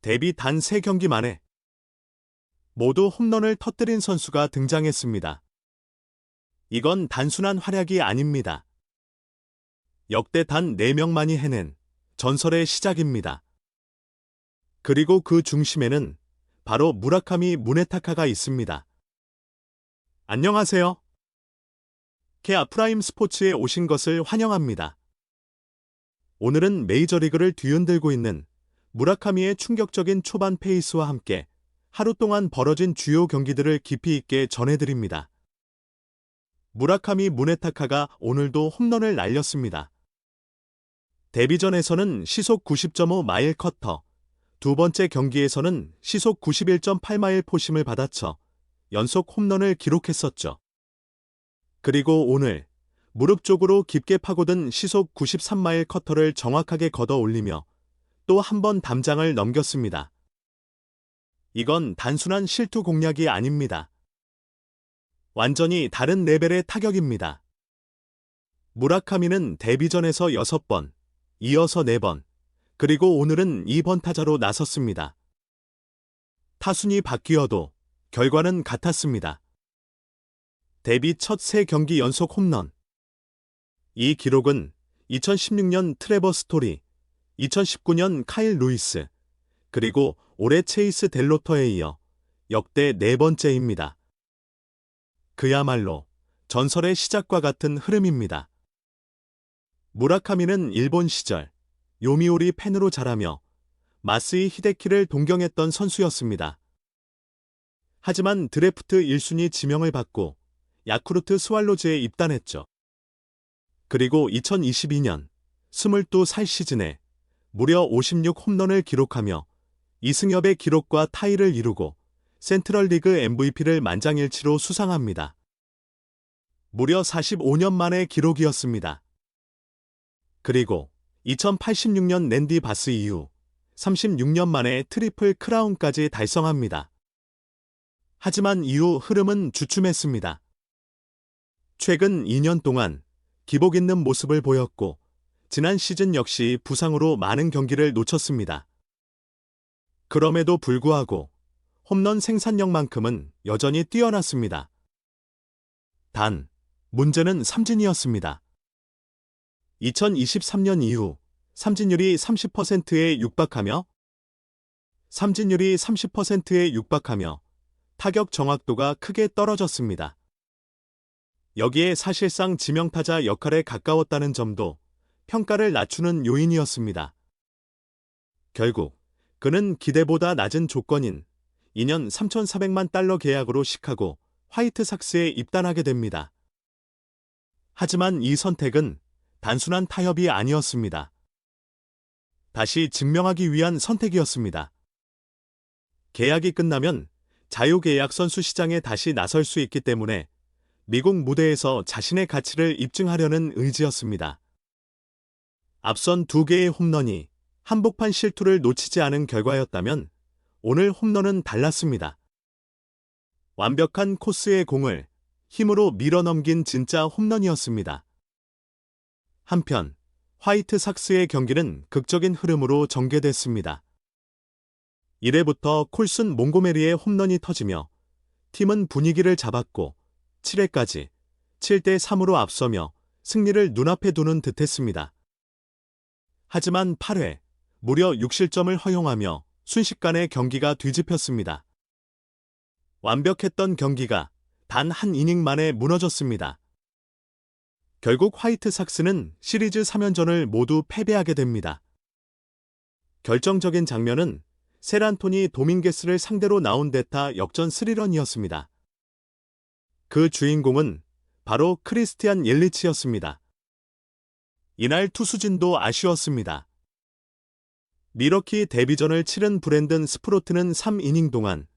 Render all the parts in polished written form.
데뷔 단 3경기 만에 모두 홈런을 터뜨린 선수가 등장했습니다. 이건 단순한 활약이 아닙니다. 역대 단 4명만이 해낸 전설의 시작입니다. 그리고 그 중심에는 바로 무라카미 무네타카가 있습니다. 안녕하세요. 케아 프라임 스포츠에 오신 것을 환영합니다. 오늘은 메이저리그를 뒤흔들고 있는 무라카미의 충격적인 초반 페이스와 함께 하루 동안 벌어진 주요 경기들을 깊이 있게 전해드립니다. 무라카미 무네타카가 오늘도 홈런을 날렸습니다. 데뷔전에서는 시속 90.5마일 커터, 두 번째 경기에서는 시속 91.8마일 포심을 받아쳐 연속 홈런을 기록했었죠. 그리고 오늘 무릎 쪽으로 깊게 파고든 시속 93마일 커터를 정확하게 걷어 올리며 또 한 번 담장을 넘겼습니다. 이건 단순한 실투 공략이 아닙니다. 완전히 다른 레벨의 타격입니다. 무라카미는 데뷔전에서 6번, 이어서 4번, 그리고 오늘은 2번 타자로 나섰습니다. 타순이 바뀌어도 결과는 같았습니다. 데뷔 첫 3경기 연속 홈런. 이 기록은 2016년 트레버 스토리, 2019년 카일 루이스, 그리고 올해 체이스 델로터에 이어 역대 4번째입니다. 그야말로 전설의 시작과 같은 흐름입니다. 무라카미는 일본 시절 요미우리 팬으로 자라며 마쓰이 히데키를 동경했던 선수였습니다. 하지만 드래프트 1순위 지명을 받고 야쿠르트 스왈로즈에 입단했죠. 그리고 2022년 22살 시즌에 무려 56홈런을 기록하며 이승엽의 기록과 타이를 이루고 센트럴리그 MVP를 만장일치로 수상합니다. 무려 45년 만의 기록이었습니다. 그리고 2086년 랜디 바스 이후 36년 만에 트리플 크라운까지 달성합니다. 하지만 이후 흐름은 주춤했습니다. 최근 2년 동안 기복 있는 모습을 보였고 지난 시즌 역시 부상으로 많은 경기를 놓쳤습니다. 그럼에도 불구하고 홈런 생산력만큼은 여전히 뛰어났습니다. 단, 문제는 삼진이었습니다. 2023년 이후 삼진율이 30%에 육박하며 타격 정확도가 크게 떨어졌습니다. 여기에 사실상 지명타자 역할에 가까웠다는 점도 평가를 낮추는 요인이었습니다. 결국 그는 기대보다 낮은 조건인 2년 3,400만 달러 계약으로 시카고 화이트삭스에 입단하게 됩니다. 하지만 이 선택은 단순한 타협이 아니었습니다. 다시 증명하기 위한 선택이었습니다. 계약이 끝나면 자유계약 선수 시장에 다시 나설 수 있기 때문에 미국 무대에서 자신의 가치를 입증하려는 의지였습니다. 앞선 2개의 홈런이 한복판 실투를 놓치지 않은 결과였다면 오늘 홈런은 달랐습니다. 완벽한 코스의 공을 힘으로 밀어넘긴 진짜 홈런이었습니다. 한편 화이트삭스의 경기는 극적인 흐름으로 전개됐습니다. 1회부터 콜슨 몽고메리의 홈런이 터지며 팀은 분위기를 잡았고 7회까지 7대3으로 앞서며 승리를 눈앞에 두는 듯했습니다. 하지만 8회 무려 6실점을 허용하며 순식간에 경기가 뒤집혔습니다. 완벽했던 경기가 단 한 이닝 만에 무너졌습니다. 결국 화이트삭스는 시리즈 3연전을 모두 패배하게 됩니다. 결정적인 장면은 셀안토니 도밍게스를 상대로 나온 데타 역전 3런이었습니다. 그 주인공은 바로 크리스티안 옐리치였습니다. 이날 투수진도 아쉬웠습니다. 미러키 데뷔전을 치른 브랜든 스프로트는 3이닝 동안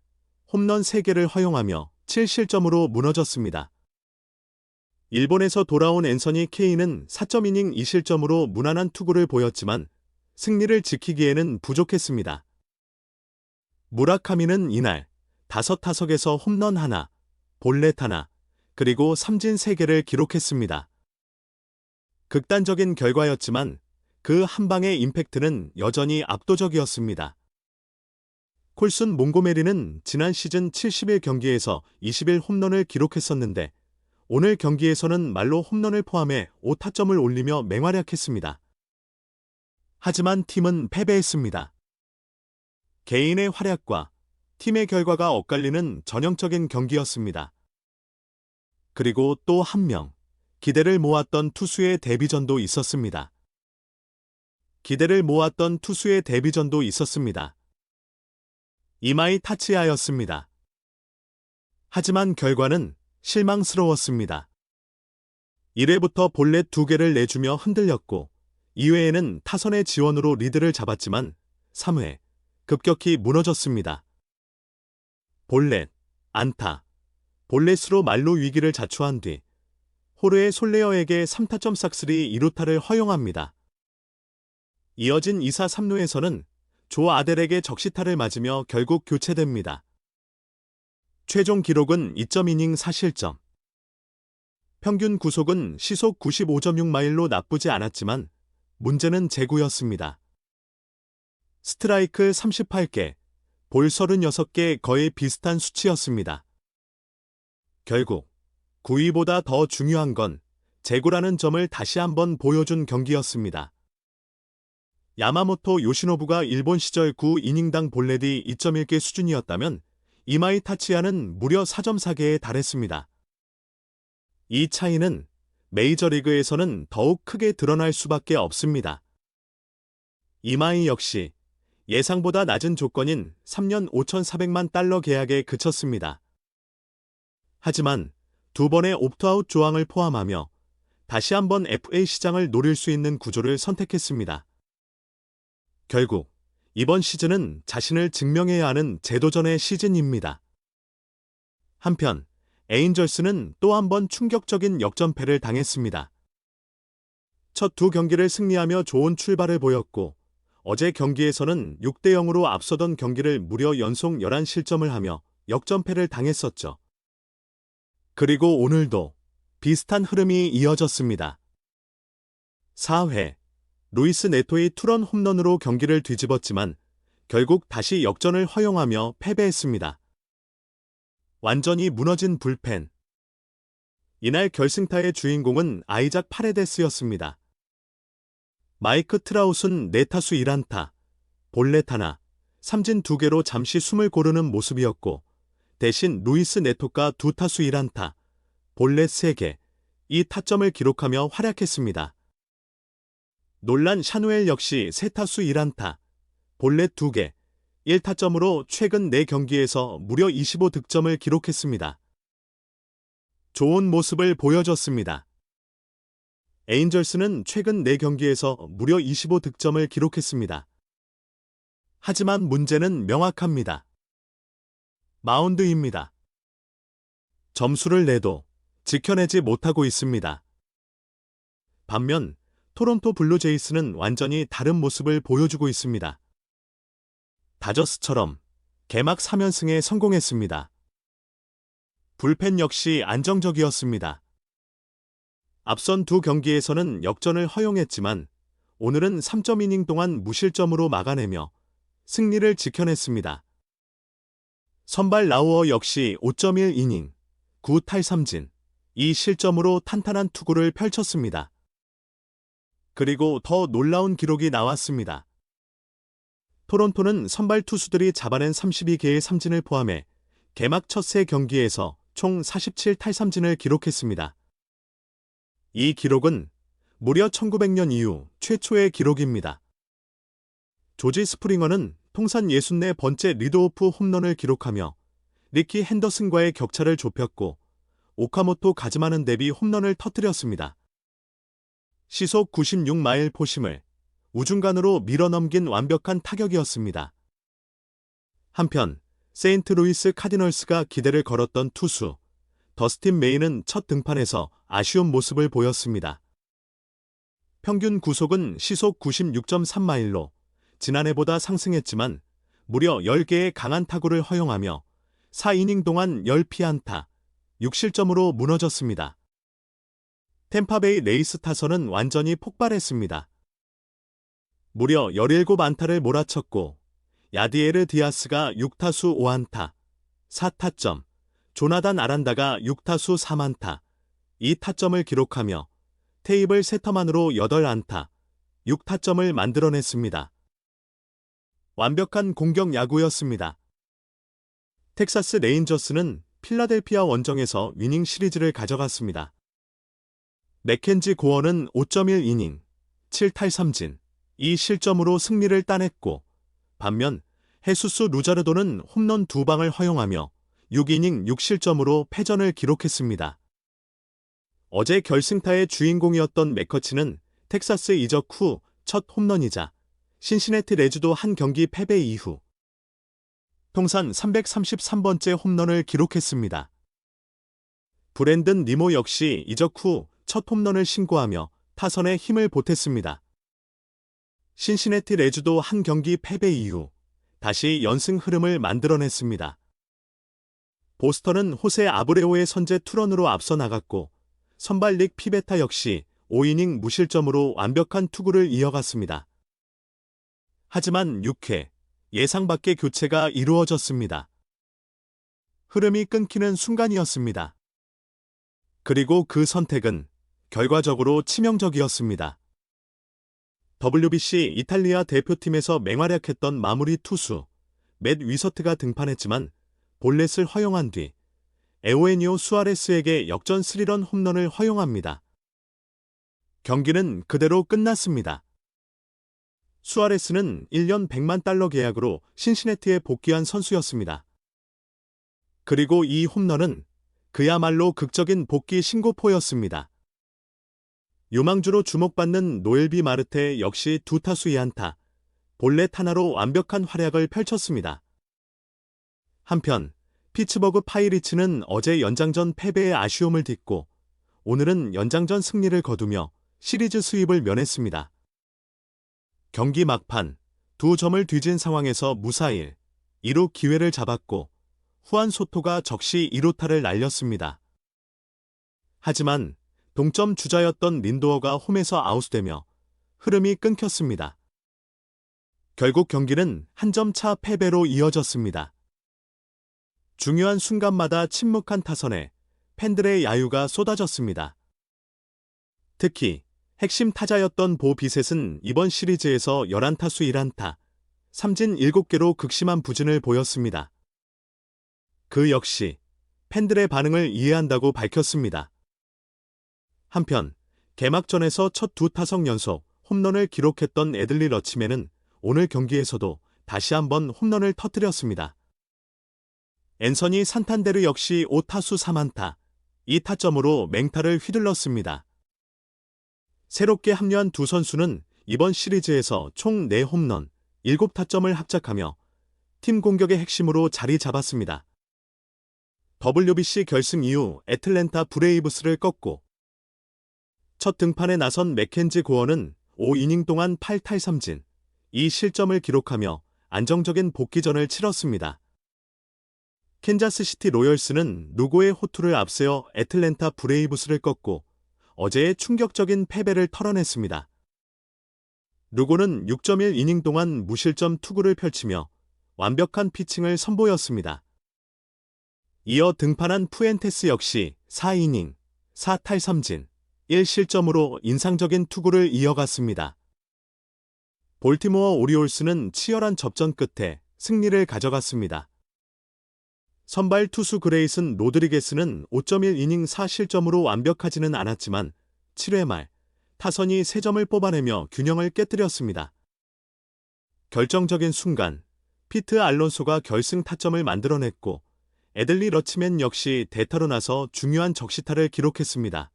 홈런 3개를 허용하며 7실점으로 무너졌습니다. 일본에서 돌아온 앤서니 케인은 4.이닝 2실점으로 무난한 투구를 보였지만 승리를 지키기에는 부족했습니다. 무라카미는 이날 5타석에서 홈런 1, 볼넷 1, 그리고 삼진 3개를 기록했습니다. 극단적인 결과였지만 그 한 방의 임팩트는 여전히 압도적이었습니다. 콜슨 몽고메리는 지난 시즌 70일 경기에서 21 홈런을 기록했었는데 오늘 경기에서는 말로 홈런을 포함해 5타점을 올리며 맹활약했습니다. 하지만 팀은 패배했습니다. 개인의 활약과 팀의 결과가 엇갈리는 전형적인 경기였습니다. 그리고 또 한 명, 기대를 모았던 투수의 데뷔전도 있었습니다. 이마이 타치야였습니다. 하지만 결과는 실망스러웠습니다. 1회부터 볼넷 2개를 내주며 흔들렸고 2회에는 타선의 지원으로 리드를 잡았지만 3회 급격히 무너졌습니다. 볼넷, 안타, 볼넷으로 말로 위기를 자초한 뒤 호르의 솔레어에게 3타점 싹쓸이 2루타를 허용합니다. 이어진 2사 3루에서는 조 아델에게 적시타를 맞으며 결국 교체됩니다. 최종 기록은 2.2이닝 4실점. 평균 구속은 시속 95.6마일로 나쁘지 않았지만 문제는 제구였습니다. 스트라이크 38개, 볼 36개 거의 비슷한 수치였습니다. 결국 구위보다 더 중요한 건 제구라는 점을 다시 한번 보여준 경기였습니다. 야마모토 요시노부가 일본 시절 9이닝당 볼넷이 2.1개 수준이었다면 이마이 타치야는 무려 4.4개에 달했습니다. 이 차이는 메이저리그에서는 더욱 크게 드러날 수밖에 없습니다. 이마이 역시 예상보다 낮은 조건인 3년 5,400만 달러 계약에 그쳤습니다. 하지만 2번의 옵트아웃 조항을 포함하며 다시 한번 FA 시장을 노릴 수 있는 구조를 선택했습니다. 결국 이번 시즌은 자신을 증명해야 하는 재도전의 시즌입니다. 한편 에인절스는 또 한 번 충격적인 역전패를 당했습니다. 첫 2경기를 승리하며 좋은 출발을 보였고 어제 경기에서는 6대0으로 앞서던 경기를 무려 연속 11실점을 하며 역전패를 당했었죠. 그리고 오늘도 비슷한 흐름이 이어졌습니다. 4회 루이스 네토의 투런 홈런으로 경기를 뒤집었지만 결국 다시 역전을 허용하며 패배했습니다. 완전히 무너진 불펜. 이날 결승타의 주인공은 아이작 파레데스였습니다. 마이크 트라웃은 4타수 1안타, 볼넷 하나, 삼진 2개로 잠시 숨을 고르는 모습이었고 대신 루이스 네토가 2타수 1안타, 볼넷 3개, 2타점을 기록하며 활약했습니다. 놀란 샤누엘 역시 3타수 1안타, 볼넷 2개, 1타점으로 최근 4경기에서 무려 25득점을 기록했습니다. 좋은 모습을 보여줬습니다. 에인절스는 최근 4경기에서 무려 25득점을 기록했습니다. 하지만 문제는 명확합니다. 마운드입니다. 점수를 내도 지켜내지 못하고 있습니다. 반면 토론토 블루제이스는 완전히 다른 모습을 보여주고 있습니다. 다저스처럼 개막 3연승에 성공했습니다. 불펜 역시 안정적이었습니다. 앞선 2경기에서는 역전을 허용했지만 오늘은 3.이닝 동안 무실점으로 막아내며 승리를 지켜냈습니다. 선발 라우어 역시 5.1이닝, 9탈삼진, 2실점으로 탄탄한 투구를 펼쳤습니다. 그리고 더 놀라운 기록이 나왔습니다. 토론토는 선발 투수들이 잡아낸 32개의 삼진을 포함해 개막 첫 3경기에서 총 47탈삼진을 기록했습니다. 이 기록은 무려 1900년 이후 최초의 기록입니다. 조지 스프링어는 통산 64번째 리드오프 홈런을 기록하며 리키 핸더슨과의 격차를 좁혔고 오카모토 가즈마는 데뷔 홈런을 터뜨렸습니다. 시속 96마일 포심을 우중간으로 밀어넘긴 완벽한 타격이었습니다. 한편 세인트루이스 카디널스가 기대를 걸었던 투수 더스틴 메이는 첫 등판에서 아쉬운 모습을 보였습니다. 평균 구속은 시속 96.3마일로 지난해보다 상승했지만 무려 10개의 강한 타구를 허용하며 4이닝 동안 10피안타, 6실점으로 무너졌습니다. 템파베이 레이스 타선은 완전히 폭발했습니다. 무려 17안타를 몰아쳤고 야디에르 디아스가 6타수 5안타, 4타점, 조나단 아란다가 6타수 3안타, 2타점을 기록하며 테이블 세터만으로 8안타, 6타점을 만들어냈습니다. 완벽한 공격 야구였습니다. 텍사스 레인저스는 필라델피아 원정에서 위닝 시리즈를 가져갔습니다. 맥켄지 고어는 5.1이닝, 7탈3진, 2실점으로 승리를 따냈고, 반면 헤수스 루자르도는 홈런 2방을 허용하며 6이닝 6실점으로 패전을 기록했습니다. 어제 결승타의 주인공이었던 맥커치는 텍사스 이적 후 첫 홈런이자 신시내티 레즈도 한 경기 패배 이후 통산 333번째 홈런을 기록했습니다. 브랜든 니모 역시 이적 후 첫 홈런을 신고하며 타선에 힘을 보탰습니다. 신시내티 레즈도 한 경기 패배 이후 다시 연승 흐름을 만들어냈습니다. 보스턴은 호세 아브레오의 선제 투런으로 앞서 나갔고 선발 닉 피베타 역시 5이닝 무실점으로 완벽한 투구를 이어갔습니다. 하지만 6회 예상 밖의 교체가 이루어졌습니다. 흐름이 끊기는 순간이었습니다. 그리고 그 선택은 결과적으로 치명적이었습니다. WBC 이탈리아 대표팀에서 맹활약했던 마무리 투수 맷 위서트가 등판했지만 볼넷을 허용한 뒤 에오에니오 수아레스에게 역전 3런 홈런을 허용합니다. 경기는 그대로 끝났습니다. 수아레스는 1년 100만 달러 계약으로 신시내티에 복귀한 선수였습니다. 그리고 이 홈런은 그야말로 극적인 복귀 신고포였습니다. 유망주로 주목받는 노엘비 마르테 역시 2타수 2안타, 볼넷 하나로 완벽한 활약을 펼쳤습니다. 한편 피츠버그 파이리츠는 어제 연장전 패배의 아쉬움을 딛고 오늘은 연장전 승리를 거두며 시리즈 수입을 면했습니다. 경기 막판 2점을 뒤진 상황에서 무사일 2루 기회를 잡았고 후안 소토가 적시 2루타를 날렸습니다. 하지만 동점 주자였던 린도어가 홈에서 아웃되며 흐름이 끊겼습니다. 결국 경기는 한 점 차 패배로 이어졌습니다. 중요한 순간마다 침묵한 타선에 팬들의 야유가 쏟아졌습니다. 특히 핵심 타자였던 보 비셋은 이번 시리즈에서 11타수 1안타, 삼진 7개로 극심한 부진을 보였습니다. 그 역시 팬들의 반응을 이해한다고 밝혔습니다. 한편 개막전에서 첫 2타석 연속 홈런을 기록했던 애들리 러치맨은 오늘 경기에서도 다시 한번 홈런을 터뜨렸습니다. 앤서니 산탄데르 역시 5타수 3안타, 2타점으로 맹타를 휘둘렀습니다. 새롭게 합류한 두 선수는 이번 시리즈에서 총 4홈런, 7타점을 합작하며 팀 공격의 핵심으로 자리 잡았습니다. WBC 결승 이후 애틀랜타 브레이브스를 꺾고 첫 등판에 나선 맥켄지 고어는 5이닝 동안 8탈3진, 2실점을 기록하며 안정적인 복귀전을 치렀습니다. 캔자스시티 로열스는 누고의 호투를 앞세워 애틀랜타 브레이브스를 꺾고 어제의 충격적인 패배를 털어냈습니다. 누고는 6.1이닝 동안 무실점 투구를 펼치며 완벽한 피칭을 선보였습니다. 이어 등판한 푸엔테스 역시 4이닝, 4탈3진, 1실점으로 인상적인 투구를 이어갔습니다. 볼티모어 오리올스는 치열한 접전 끝에 승리를 가져갔습니다. 선발 투수 그레이슨 로드리게스는 5.1이닝 4실점으로 완벽하지는 않았지만 7회 말 타선이 3점을 뽑아내며 균형을 깨뜨렸습니다. 결정적인 순간 피트 알론소가 결승 타점을 만들어냈고 애들리 러치맨 역시 대타로 나서 중요한 적시타를 기록했습니다.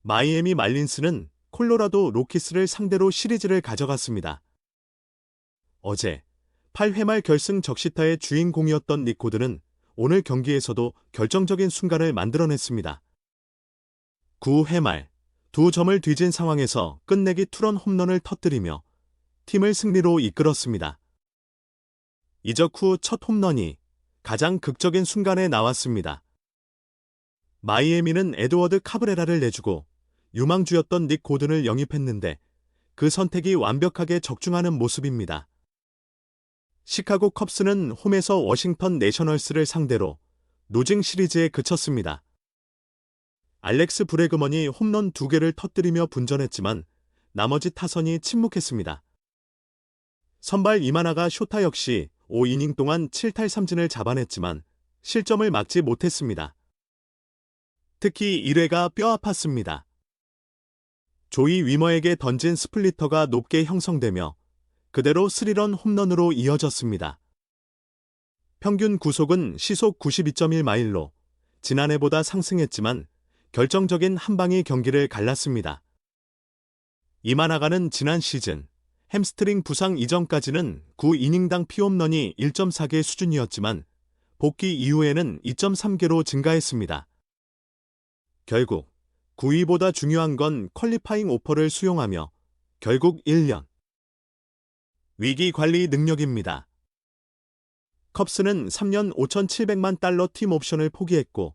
마이애미 말린스는 콜로라도 로키스를 상대로 시리즈를 가져갔습니다. 어제 8회 말 결승 적시타의 주인공이었던 닉 고든은 오늘 경기에서도 결정적인 순간을 만들어냈습니다. 9회 말 2점을 뒤진 상황에서 끝내기 투런 홈런을 터뜨리며 팀을 승리로 이끌었습니다. 이적 후 첫 홈런이 가장 극적인 순간에 나왔습니다. 마이애미는 에드워드 카브레라를 내주고 유망주였던 닉 고든을 영입했는데 그 선택이 완벽하게 적중하는 모습입니다. 시카고 컵스는 홈에서 워싱턴 내셔널스를 상대로 노징 시리즈에 그쳤습니다. 알렉스 브래그먼이 홈런 2개를 터뜨리며 분전했지만 나머지 타선이 침묵했습니다. 선발 이마나가 쇼타 역시 5이닝 동안 7탈 3진을 잡아냈지만 실점을 막지 못했습니다. 특히 1회가 뼈 아팠습니다. 조이 위머에게 던진 스플리터가 높게 형성되며 그대로 3런 홈런으로 이어졌습니다. 평균 구속은 시속 92.1마일로 지난해보다 상승했지만 결정적인 한 방이 경기를 갈랐습니다. 이마나가는 지난 시즌 햄스트링 부상 이전까지는 9이닝당 피홈런이 1.4개 수준이었지만 복귀 이후에는 2.3개로 증가했습니다. 결국 9위보다 중요한 건 퀄리파잉 오퍼를 수용하며 결국 1년 위기 관리 능력입니다. 컵스는 3년 5,700만 달러 팀 옵션을 포기했고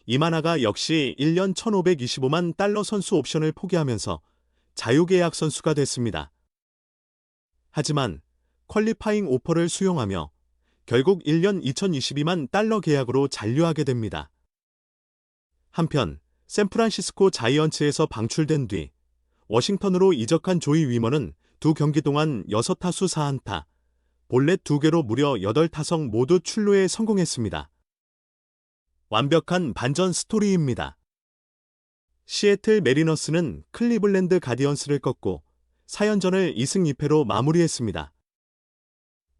이마나가 역시 1년 1,525만 달러 선수 옵션을 포기하면서 자유계약 선수가 됐습니다. 하지만 퀄리파잉 오퍼를 수용하며 결국 1년 2,022만 달러 계약으로 잔류하게 됩니다. 한편 샌프란시스코 자이언츠에서 방출된 뒤 워싱턴으로 이적한 조이 위머는 두 경기 동안 6타수 4안타, 볼넷 2개로 무려 8타석 모두 출루에 성공했습니다. 완벽한 반전 스토리입니다. 시애틀 메리너스는 클리블랜드 가디언스를 꺾고 4연전을 2승 2패로 마무리했습니다.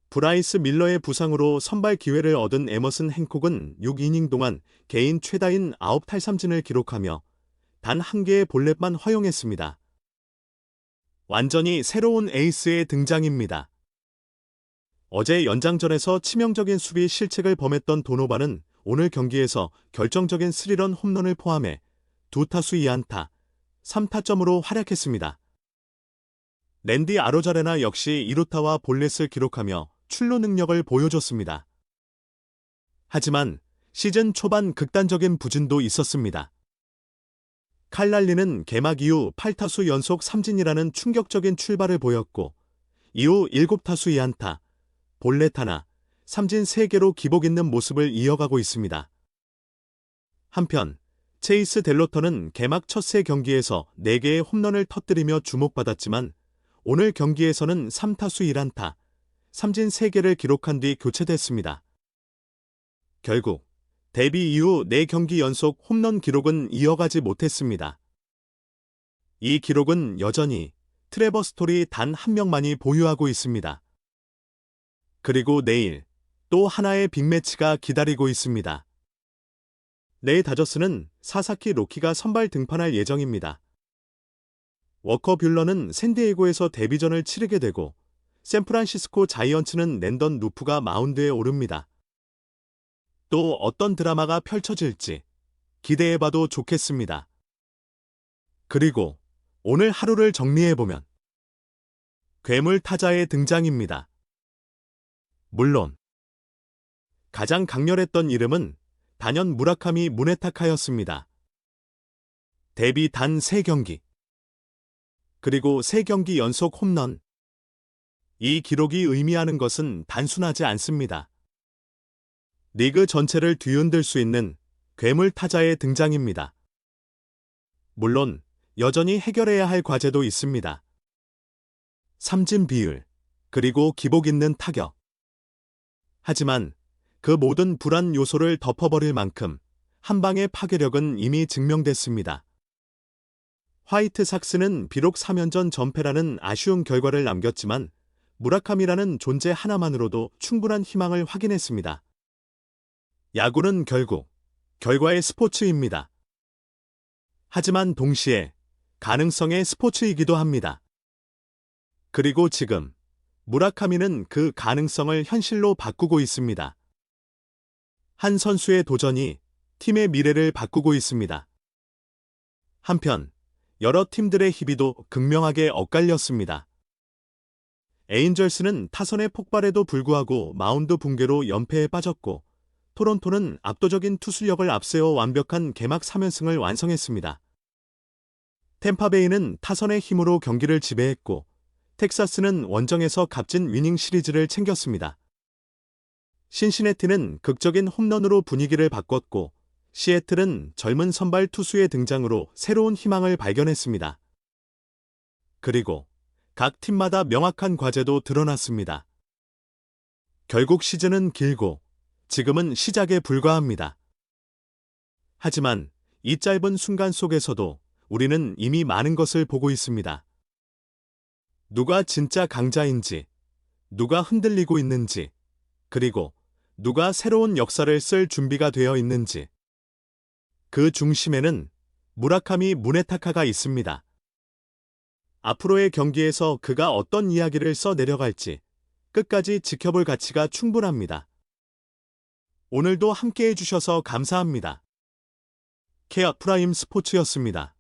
브라이스 밀러의 부상으로 선발 기회를 얻은 에머슨 행콕은 6이닝 동안 개인 최다인 9탈3진을 기록하며 단 1개의 볼넷만 허용했습니다. 완전히 새로운 에이스의 등장입니다. 어제 연장전에서 치명적인 수비 실책을 범했던 도노반은 오늘 경기에서 결정적인 3런 홈런을 포함해 2타수 2안타, 3타점으로 활약했습니다. 랜디 아로자레나 역시 2루타와 볼넷을 기록하며 출루 능력을 보여줬습니다. 하지만 시즌 초반 극단적인 부진도 있었습니다. 칼날리는 개막 이후 8타수 연속 3진이라는 충격적인 출발을 보였고 이후 7타수 2안타, 볼넷 하나, 3진 3개로 기복 있는 모습을 이어가고 있습니다. 한편 체이스 델로터는 개막 첫 세 경기에서 4개의 홈런을 터뜨리며 주목받았지만 오늘 경기에서는 3타수 1안타, 3진 3개를 기록한 뒤 교체됐습니다. 결국 데뷔 이후 4경기 연속 홈런 기록은 이어가지 못했습니다. 이 기록은 여전히 트레버 스토리 단 한 명만이 보유하고 있습니다. 그리고 내일 또 하나의 빅매치가 기다리고 있습니다. 내일 다저스는 사사키 로키가 선발 등판할 예정입니다. 워커 뷰러는 샌디에이고에서 데뷔전을 치르게 되고 샌프란시스코 자이언츠는 랜던 루프가 마운드에 오릅니다. 또 어떤 드라마가 펼쳐질지 기대해봐도 좋겠습니다. 그리고 오늘 하루를 정리해보면 괴물 타자의 등장입니다. 물론 가장 강렬했던 이름은 단연 무라카미 무네타카였습니다. 데뷔 단 3경기 그리고 3경기 연속 홈런. 이 기록이 의미하는 것은 단순하지 않습니다. 리그 전체를 뒤흔들 수 있는 괴물 타자의 등장입니다. 물론 여전히 해결해야 할 과제도 있습니다. 삼진 비율, 그리고 기복 있는 타격. 하지만 그 모든 불안 요소를 덮어버릴 만큼 한 방의 파괴력은 이미 증명됐습니다. 화이트삭스는 비록 3연전 전패라는 아쉬운 결과를 남겼지만 무라카미라는 존재 하나만으로도 충분한 희망을 확인했습니다. 야구는 결국 결과의 스포츠입니다. 하지만 동시에 가능성의 스포츠이기도 합니다. 그리고 지금 무라카미는 그 가능성을 현실로 바꾸고 있습니다. 한 선수의 도전이 팀의 미래를 바꾸고 있습니다. 한편 여러 팀들의 희비도 극명하게 엇갈렸습니다. 에인절스는 타선의 폭발에도 불구하고 마운드 붕괴로 연패에 빠졌고 토론토는 압도적인 투수력을 앞세워 완벽한 개막 3연승을 완성했습니다. 템파베이는 타선의 힘으로 경기를 지배했고 텍사스는 원정에서 값진 위닝 시리즈를 챙겼습니다. 신시내티는 극적인 홈런으로 분위기를 바꿨고 시애틀은 젊은 선발 투수의 등장으로 새로운 희망을 발견했습니다. 그리고 각 팀마다 명확한 과제도 드러났습니다. 결국 시즌은 길고 지금은 시작에 불과합니다. 하지만 이 짧은 순간 속에서도 우리는 이미 많은 것을 보고 있습니다. 누가 진짜 강자인지, 누가 흔들리고 있는지, 그리고 누가 새로운 역사를 쓸 준비가 되어 있는지. 그 중심에는 무라카미 무네타카가 있습니다. 앞으로의 경기에서 그가 어떤 이야기를 써 내려갈지 끝까지 지켜볼 가치가 충분합니다. 오늘도 함께해 주셔서 감사합니다. 케어 프라임 스포츠였습니다.